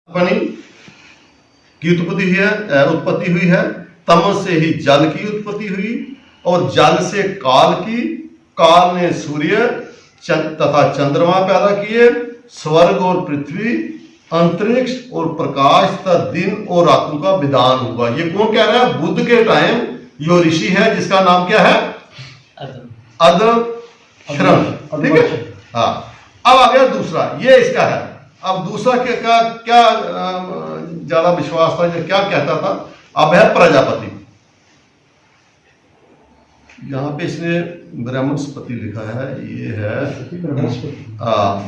पानी की उत्पत्ति हुई है। तम से ही जल की उत्पत्ति हुई और जल से काल की, काल ने सूर्य तथा चंद्रमा पैदा किए, स्वर्ग और पृथ्वी, अंतरिक्ष और प्रकाश तथा दिन और रातों का विधान हुआ। ये कौन कह रहा है? बुद्ध के टाइम जो ऋषि है जिसका नाम क्या है? अदम। ठीक है। हाँ, अब आ गया दूसरा, ये इसका है। अब दूसरा क्या ज्यादा विश्वास था, क्या कहता था? अब है प्रजापति। यहाँ पे इसने ब्रह्मस्पति लिखा है, ये है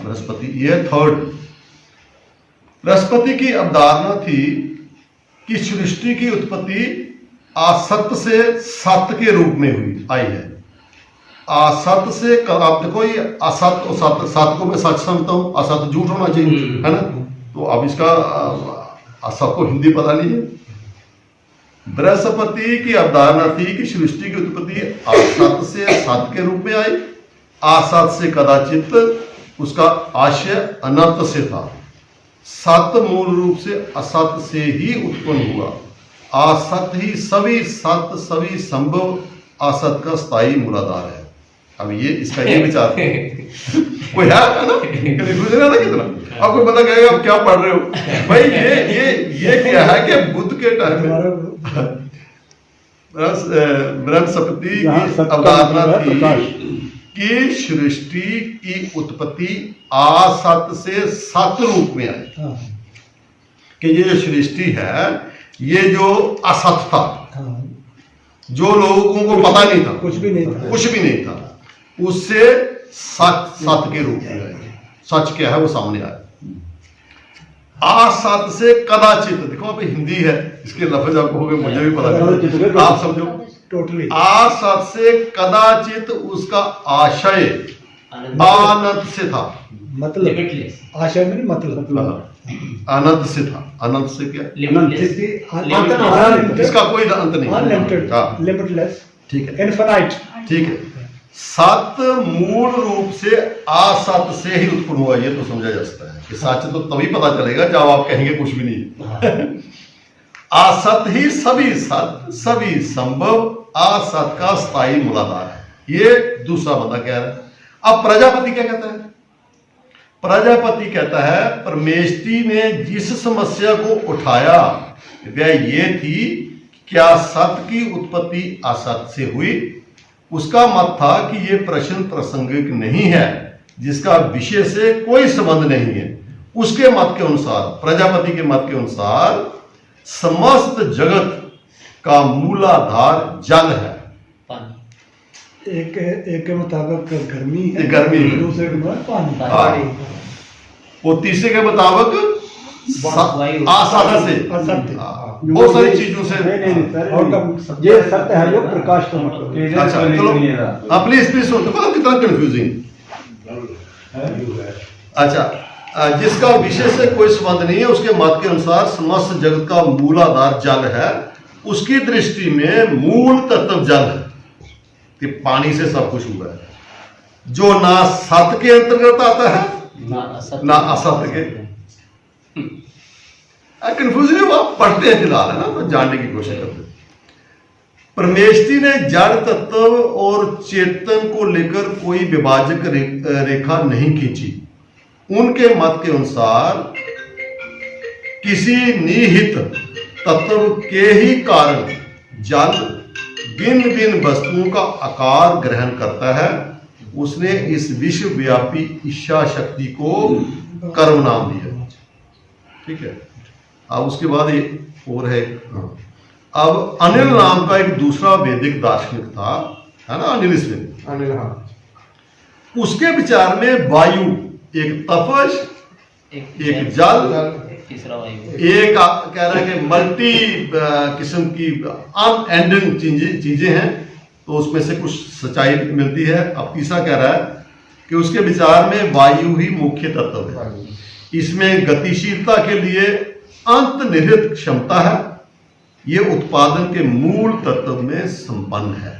बृहस्पति, ये थर्ड। बृहस्पति की अवधारणा थी कि सृष्टि की उत्पत्ति असत से सत्य के रूप में आई है। असत से, आप देखो ये असत और सत्य, सत्य को मैं सच समझता हूं, असत झूठ होना चाहिए, है ना? तो अब इसका सबको हिंदी पता नहीं है। बृहस्पति की अवधारणा थी कि सृष्टि की उत्पत्ति असत से सत्य के रूप में आई, असत से कदाचित उसका आशय अनंत से था, सत्य मूल रूप से असत से ही उत्पन्न हुआ, असत ही सभी सत्य, सभी संभव असत का स्थायी मूलाधार है। अब ये इसका ये विचार कोई है ना, कंफ्यूजन है ना कितना? अब कोई बंदा कहेगा आप क्या पढ़ रहे हो भाई? ये क्या है कि बुद्ध के टाइम में बृहस्पति की अवधारणा थी कि सृष्टि की उत्पत्ति असत से सत्य रूप में आई, कि ये जो सृष्टि है ये जो असत था, जो लोगों को पता नहीं था, कुछ भी नहीं था, उससे सत्य के रूप में आए। सच क्या है वो सामने आया। असत से कदाचित, देखो अभी हिंदी है, इसके लफ्ज आपको हो गए, मुझे भी पता नहीं, आप समझो टोटली। असत से कदाचित उसका आशय अनंत से था, मतलब आशय में मतलब अनंत से था। अनंत से क्या? इसका कोई अंत नहीं, लिमिटलेस। ठीक है, इनफिनाइट। ठीक है। सत्य मूल रूप से असत से ही उत्पन्न हुआ, ये तो समझा जा सकता है कि सच तो तभी पता चलेगा जब आप कहेंगे कुछ भी नहीं। असत ही सभी सत्य, सभी संभव असत का स्थायी मूलाधार है। ये दूसरा बंदा कह रहा है। अब प्रजापति क्या कहता है? प्रजापति कहता है परमेष्टि ने जिस समस्या को उठाया वह ये थी, क्या सत्य की उत्पत्ति असत से हुई? उसका मत था कि यह प्रश्न प्रासंगिक नहीं है, जिसका विषय से कोई संबंध नहीं है। उसके मत के अनुसार, प्रजापति के मत के अनुसार, समस्त जगत का मूलाधार जल है। एक के मुताबिक गर्मी है, दूसरे के मुताबिक पानी, और तीसरे के मुताबिक असत से, बहुत सारी चीजों से। ये सत्य है जो प्रकाश का मतलब। अच्छा चलो, हाँ प्लीज सुन, देखो कितना कंफ्यूजिंग। अच्छा, जिसका विषय से कोई संबंध नहीं है, उसके मत के अनुसार समस्त जगत का मूलाधार जल है। उसकी दृष्टि में मूल तत्व जल है, कि पानी से सब कुछ हुआ है, जो ना सत्य के अंतर्गत आता है ना असत्य के। कंफ्यूजन है, आप पढ़ते हैं फिलहाल, है ना, तो जानने की कोशिश करते हैं। परमेष्टि ने जड़ तत्व और चेतन को लेकर कोई विभाजक रेखा नहीं खींची। उनके मत के अनुसार किसी निहित तत्व के ही कारण जल भिन्न भिन्न वस्तुओं का आकार ग्रहण करता है। उसने इस विश्वव्यापी इच्छा शक्ति को कर्म नाम दिया। ठीक है। अब उसके बाद एक और है, अब अनिल नाम का एक दूसरा वैदिक दार्शनिक था, है ना, अनिल स्मिथ। अनिल, हाँ। उसके विचार में वायु एक तपश, एक जल, एक कह रहा है कि मल्टी किस्म की अनएंडिंग चीजें हैं, तो उसमें से कुछ सच्चाई मिलती है। अब तीसरा कह रहा है कि उसके विचार में वायु ही मुख्य तत्व है, इसमें गतिशीलता के लिए अंतर्निहित क्षमता है, ये उत्पादन के मूल तत्व में संपन्न है।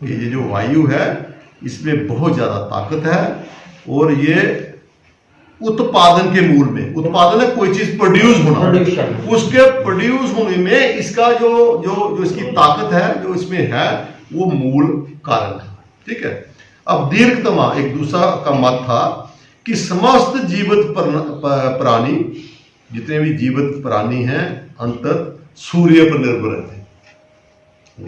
ये जो वायु है इसमें बहुत ज्यादा ताकत है, और ये उत्पादन के मूल में, उत्पादन है कोई चीज प्रोड्यूस होना, उसके प्रोड्यूस होने में इसका जो जो जो इसकी ताकत है, जो इसमें है, वो मूल कारण है। ठीक है। अब दीर्घतमा एक दूसरा का मत था कि समस्त जीवित प्राणी, जितने भी जीवित प्राणी हैं, अंतर सूर्य पर निर्भर रहते हैं।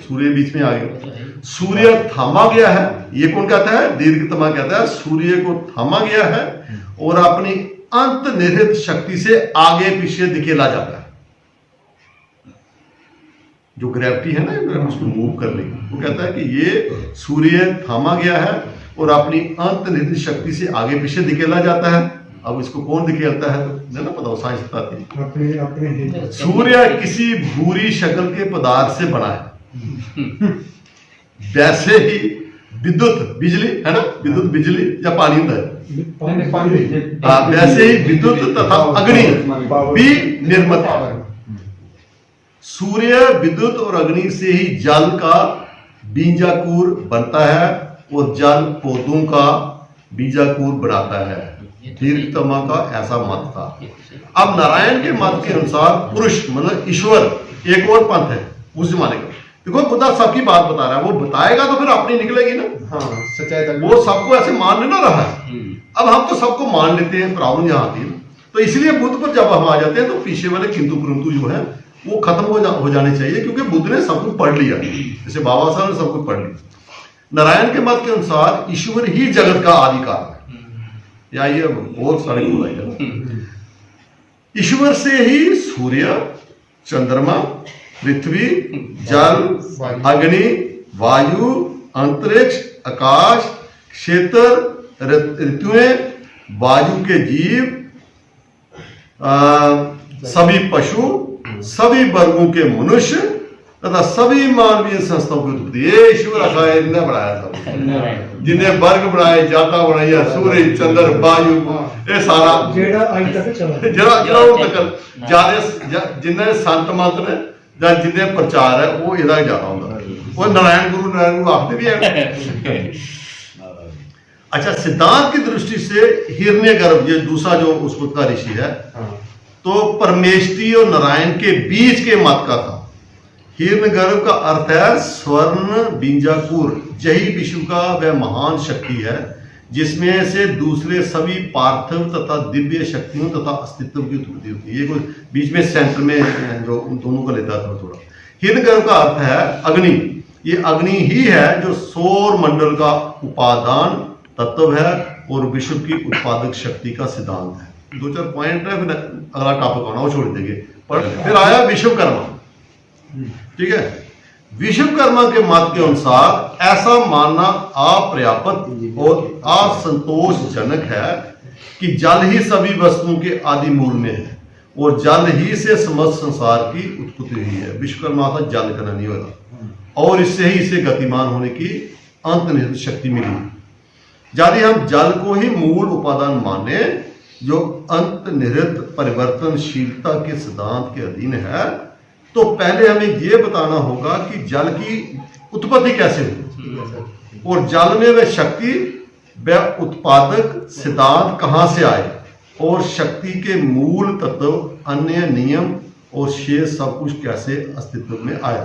सूर्य बीच में आ गया, सूर्य थामा गया है। ये कौन कहता है? दीर्घतमा कहता है सूर्य को थामा गया है और अपनी अंतर्निहित शक्ति से आगे पीछे धकेला जाता है। जो ग्रेविटी है ना, उसको मूव करने की, वो कहता है कि ये सूर्य थामा गया है और अपनी अंतर्निहित शक्ति से आगे पीछे धकेला जाता है। अब इसको कौन धकेलता है? तो ना पता, साइंस बताती है। सूर्य किसी भूरी शक्ल के पदार्थ से बना है। वैसे ही विद्युत, बिजली है ना, विद्युत बिजली या पानी होता है, वैसे ही विद्युत तथा अग्नि भी निर्मित है। सूर्य, विद्युत और अग्नि से ही जल का बीजाकूर बनता है और जल पौधों का बीजाकूर बनाता है। दीर्घतमा का ऐसा मत था। अब नारायण के मत के अनुसार पुरुष मतलब ईश्वर एक और पंथ है उस जमाने का। देखो बुद्धा सबकी बात बता रहा है, वो बताएगा तो फिर अपनी निकलेगी ना। हाँ, सच्चाई तक वो सबको ऐसे मान नहीं ना रहा है। अब हम तो सबको मान लेते हैं, प्रॉब्लम यहाँ आती है। तो इसलिए बुद्ध पर जब हम आ जाते हैं तो पीछे वाले किंतु परंतु जो है वो खत्म हो जाने चाहिए, क्योंकि बुद्ध ने सब कुछ पढ़ लिया, जैसे बाबा साहब ने सब कुछ पढ़ लिया। नारायण के मत के अनुसार ईश्वर ही जगत का आदि कारण है। या ये बहुत सारे बोला, ईश्वर से ही सूर्य, चंद्रमा, पृथ्वी, जल, अग्नि, वायु, अंतरिक्ष, आकाश, क्षेत्र, ऋतुएं, वायु के जीव, सभी पशु, सभी वर्गों के मनुष्य तथा सभी मानवीय संस्थाओं की उत्पत्ति ये ईश्वर अखाए ने बढ़ाया था। जिन्हें वर्ग बनाए, जाता बनाई, सूर्य, चंद्र, वायु, ये सारा जिन्हें संत मंत्र ने जिन्हें प्रचार है वो इधर जाता होगा। वो नारायण गुरु आखते भी है। अच्छा, सिद्धांत की दृष्टि से हिरण्यगर्भ, ये दूसरा जो उसको का ऋषि है, तो परमेष्टि और नारायण के बीच के मत का था। हिरण्यगर्भ का अर्थ है स्वर्ण बीजाकूर। यही विश्व का वह महान शक्ति है जिसमें से दूसरे सभी पार्थिव तथा दिव्य शक्तियों तथा अस्तित्व की उत्पत्ति होती है। ये कोई बीच में सेंटर में जो उन दोनों का लेता था थोड़ा। हिरण्यगर्भ का अर्थ है अग्नि। ये अग्नि ही है जो सौर मंडल का उपादान तत्व है और विश्व की उत्पादक शक्ति का सिद्धांत है। 2-4 पॉइंट है, फिर अगला टॉपिक आना वो छोड़ देंगे। पर फिर आया विश्वकर्मा। ठीक है, विश्वकर्मा के मत के अनुसार ऐसा मानना अपर्याप्त और असंतोषजनक है कि जल ही सभी वस्तुओं के आदि मूल में है और जल ही से समस्त संसार की उत्पत्ति हुई है। विश्वकर्मा था जल का नहीं होगा और इससे ही इसे गतिमान होने की अंतर्निहित शक्ति मिली। यदि हम जल को ही मूल उपादान माने जो अंतर्निहित परिवर्तनशीलता के सिद्धांत के अधीन है, तो पहले हमें यह बताना होगा कि जल की उत्पत्ति कैसे हुई और जल में वह शक्ति, वह उत्पादक सिद्धांत कहां से आए और शक्ति के मूल तत्व, अन्य नियम और शेष सब कुछ कैसे अस्तित्व में आया।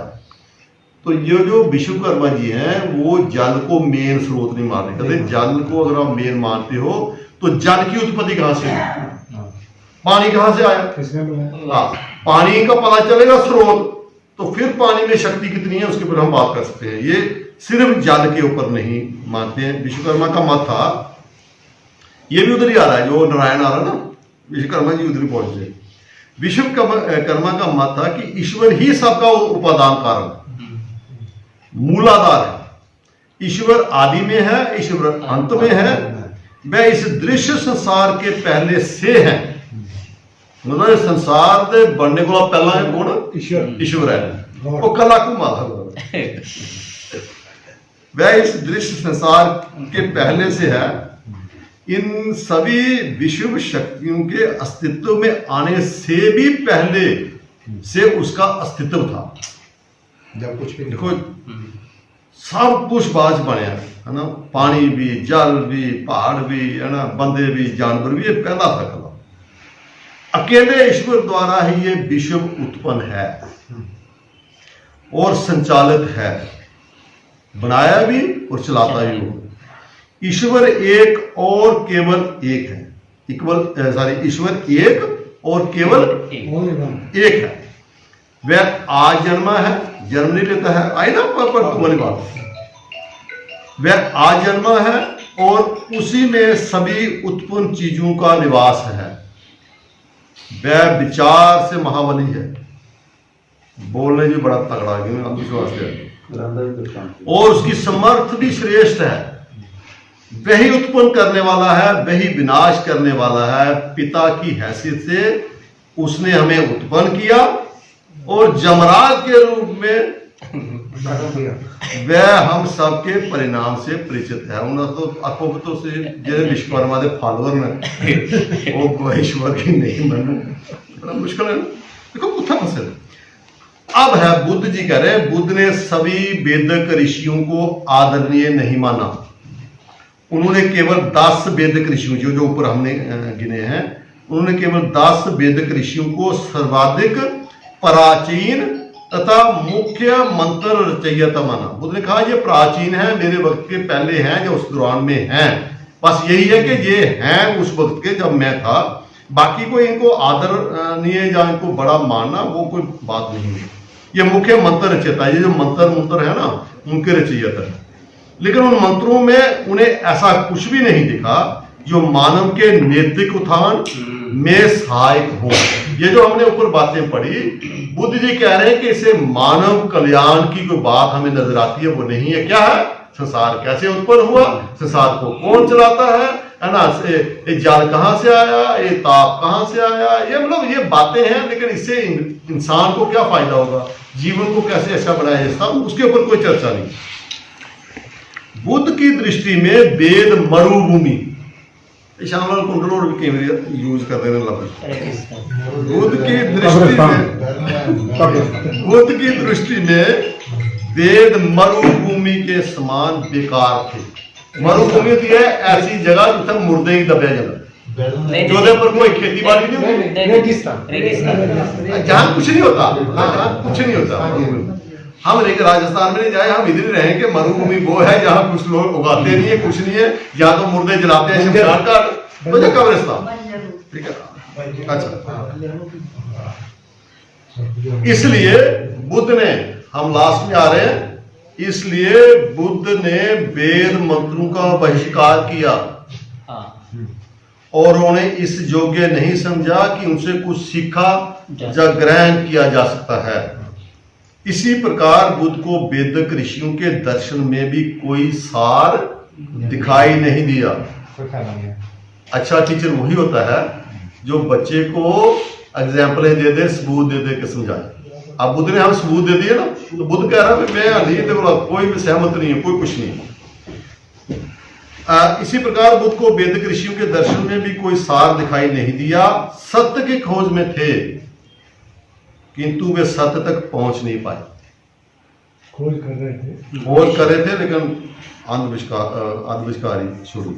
तो ये जो विश्वकर्मा जी हैं वो जल को मेन स्रोत नहीं मानते। कहते जल को अगर आप मेन मानते हो तो जल की उत्पत्ति कहां से हुई, पानी कहां से आया, पानी का पता चलेगा स्रोत, तो फिर पानी में शक्ति कितनी है उसके ऊपर हम बात कर सकते हैं। ये सिर्फ जल के ऊपर नहीं मानते हैं। विश्वकर्मा का मत था, ये भी उधर ही आ रहा है जो नारायण आ रहा है ना, विश्वकर्मा जी उधर पहुंचे। विश्वकर्मा का मत था कि ईश्वर ही सबका उपादान कारण है, मूलाधार है। ईश्वर आदि में है, ईश्वर अंत में है, वह इस दृश्य संसार के पहले से है। मतलब संसार के बनने को पहला है कौन? ईश्वर है। वो कला को माता वह इस दृश्य संसार के पहले से है। इन सभी विश्व शक्तियों के अस्तित्व में आने से भी पहले से उसका अस्तित्व था। जब कुछ भी देखो, सब कुछ बाज बनया है ना, पानी भी, जल भी, पहाड़ भी, है ना, बंदे भी, जानवर भी, ये पहला था कला। अकेले ईश्वर द्वारा ही ये विश्व उत्पन्न है और संचालित है, बनाया भी और चलाता भी हो। ईश्वर एक और केवल एक है, ईश्वर एक और केवल एक है। वह आज जन्मा है, जन्म नहीं लेता है, आई ना पर वाली बात। वह आज जन्मा है और उसी में सभी उत्पन्न चीजों का निवास है। वह विचार से महाबली है, बोलने भी बड़ा तगड़ा है, अंधविश्वास है, और उसकी समर्थ भी श्रेष्ठ है। वही उत्पन्न करने वाला है, वही विनाश करने वाला है। पिता की हैसियत से उसने हमें उत्पन्न किया और जमराज के रूप में वह हम सबके परिणाम से परिचित है। उन्होंने तो अकोपतों से जो विश्वकर्मा के फॉलोअर ने वो ईश्वर की नहीं मन, बड़ा मुश्किल है। देखो कुत्ता फंसे। अब है बुद्ध जी कह रहे हैं, बुद्ध ने सभी वेदक ऋषियों को आदरणीय नहीं माना। उन्होंने केवल 10 वेदक ऋषियों जो ऊपर हमने गिने हैं, उन्होंने केवल 10 वेदक ऋषियों को सर्वाधिक प्राचीन तथा मुख्य मंत्र रचयिता माना। बुद्ध ने कहा ये प्राचीन है, मेरे वक्त के पहले हैं, जो उस दौरान में हैं। बस यही है कि ये हैं उस वक्त के जब मैं था। बाकी कोई इनको आदरणीय या इनको बड़ा मानना वो कोई बात नहीं है। ये मुख्य मंत्र रचयिता, ये जो मंत्र है ना, उनके रचयिता है। लेकिन उन मंत्रों में उन्हें ऐसा कुछ भी नहीं दिखा जो मानव के नैतिक उत्थान में सहायक हो। ये जो हमने ऊपर बातें पढ़ी, बुद्ध जी कह रहे हैं कि इसे मानव कल्याण की कोई बात हमें नजर आती है, वो नहीं है। क्या है? संसार कैसे उत्पन्न हुआ, संसार को कौन चलाता है ना, ये जल कहां से आया, ये ताप कहां से आया, ये मतलब ये बातें हैं। लेकिन इससे इंसान को क्या फायदा होगा, जीवन को कैसे अच्छा बनाया जाए, उसके ऊपर कोई चर्चा नहीं। बुद्ध की दृष्टि में वेद मरुभूमि, श्यामलाल कुंडल और भी यूज कर रहे हैं। बुद्ध की दृष्टि में वेद मरुभूमि के समान बेकार थे। मरुभूमि तो है ऐसी जगह जितना मुर्दे ही दबे जगह, जो पर कोई खेती बाड़ी नहीं, जहां कुछ नहीं होता। हाँ, कुछ नहीं होता। हम लेकर राजस्थान में नहीं जाए, हम इधर ही रहे कि मरुभूमि वो है जहां कुछ लोग उगाते नहीं है, कुछ नहीं है, या तो मुर्दे जलाते हैं शमशान का, तो जो कब्रिस्तान। ठीक है, अच्छा। इसलिए बुद्ध ने, हम लास्ट में आ रहे हैं, इसलिए बुद्ध ने वेद मंत्रों का बहिष्कार किया और उन्हें इस योग्य नहीं समझा कि उनसे कुछ सीखा या ग्रहण किया जा सकता है। इसी प्रकार बुद्ध को वेदक ऋषियों के दर्शन में भी कोई सार दिखाई नहीं दिया। अच्छा टीचर वही होता है जो बच्चे को एग्जाम्पल दे दे, सबूत दे दे के समझाए। अब बुद्ध ने हम सबूत दे दिए ना, तो बुद्ध कह रहा है मैं अली कोई भी सहमत नहीं है, कोई कुछ नहीं। इसी प्रकार बुद्ध को वेदक ऋषियों के दर्शन में भी कोई सार दिखाई नहीं दिया। सत्य की खोज में थे किंतु वे सत्य तक पहुंच नहीं पाए। खोज कर रहे थे लेकिन अंधविश्वासी शुरू।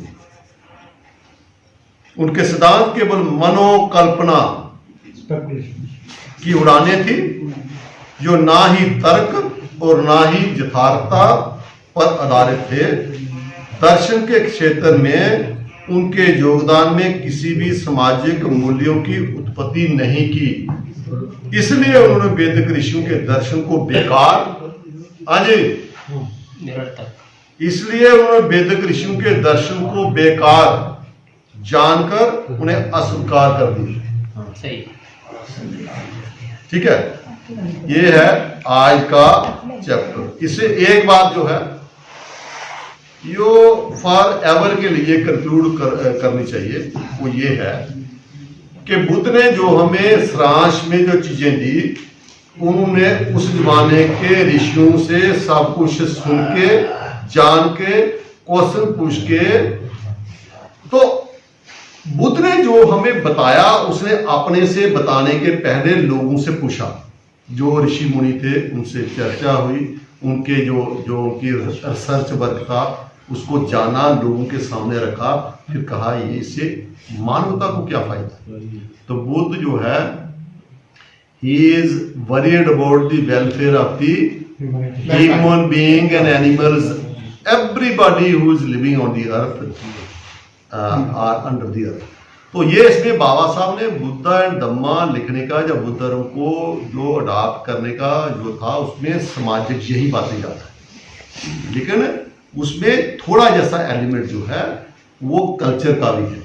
उनके सिद्धांत केवल मनोकल्पना की उड़ाने थी, जो ना ही तर्क और ना ही यथार्थता पर आधारित थे। दर्शन के क्षेत्र में उनके योगदान में किसी भी सामाजिक मूल्यों की उत्पत्ति नहीं की। इसलिए उन्होंने वेदिक ऋषियों के दर्शन को बेकार, इसलिए उन्होंने वेदिक ऋषियों के दर्शन को बेकार जानकर उन्हें अस्वीकार कर दिया। सही, ठीक है। ये है आज का चैप्टर। इससे एक बात जो है यो फॉर एवर के लिए कंक्लूड करनी चाहिए, वो ये है कि बुद्ध ने जो हमें सारांश में जो चीजें दी, उन्होंने उस जमाने के ऋषियों से सब कुछ सुन के, जान के, क्वेश्चन पूछ के, तो बुद्ध ने जो हमें बताया उसने अपने से बताने के पहले लोगों से पूछा। जो ऋषि मुनि थे उनसे चर्चा हुई, उनके जो उनकी रिसर्च वर्क था उसको जाना, लोगों के सामने रखा, फिर कहा ये इससे मानवता को क्या फायदा। तो बुद्ध जो है ही is worried about the welfare of the human being and animals, everybody who is living on the earth or under the earth. तो ये इसमें बाबा साहब ने बुद्धा एंड धम्मा लिखने का, जब बुद्ध धर्म को जो अडॉप्ट करने का जो था, उसमें सामाजिक यही बातें ज़्यादा है, लेकिन उसमें थोड़ा जैसा एलिमेंट जो है वो कल्चर का भी है।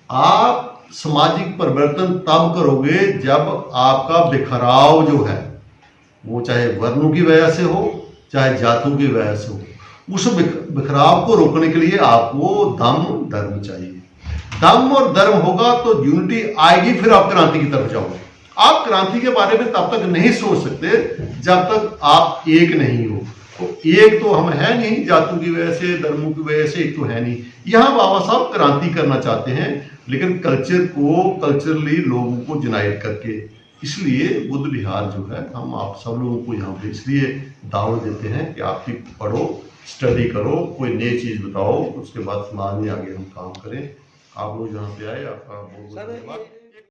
आप सामाजिक परिवर्तन तब करोगे जब आपका बिखराव जो है वो चाहे वर्णों की वजह से हो चाहे जातों की वजह से हो, उस बिखराव को रोकने के लिए आपको दम धर्म चाहिए। दम और धर्म होगा तो यूनिटी आएगी, फिर आप क्रांति की तरफ जाओगे। आप क्रांति के बारे में तब तक नहीं सोच सकते जब तक आप एक नहीं हो। तो एक तो हम है नहीं, जातों की वजह से, धर्मों की वजह से एक तो है नहीं। यहाँ बाबा साहब क्रांति करना चाहते हैं, लेकिन कल्चर को कल्चरली लोगों को यूनाइट करके। इसलिए बुद्ध विहार जो है हम आप सब लोगों को यहाँ पे इसलिए दावत देते हैं कि आप भी पढ़ो, स्टडी करो, कोई नई चीज़ बताओ, उसके बाद समाज में आगे हम काम करें। आप लोग यहाँ पे आए, आपका बहुत बहुत धन्यवाद।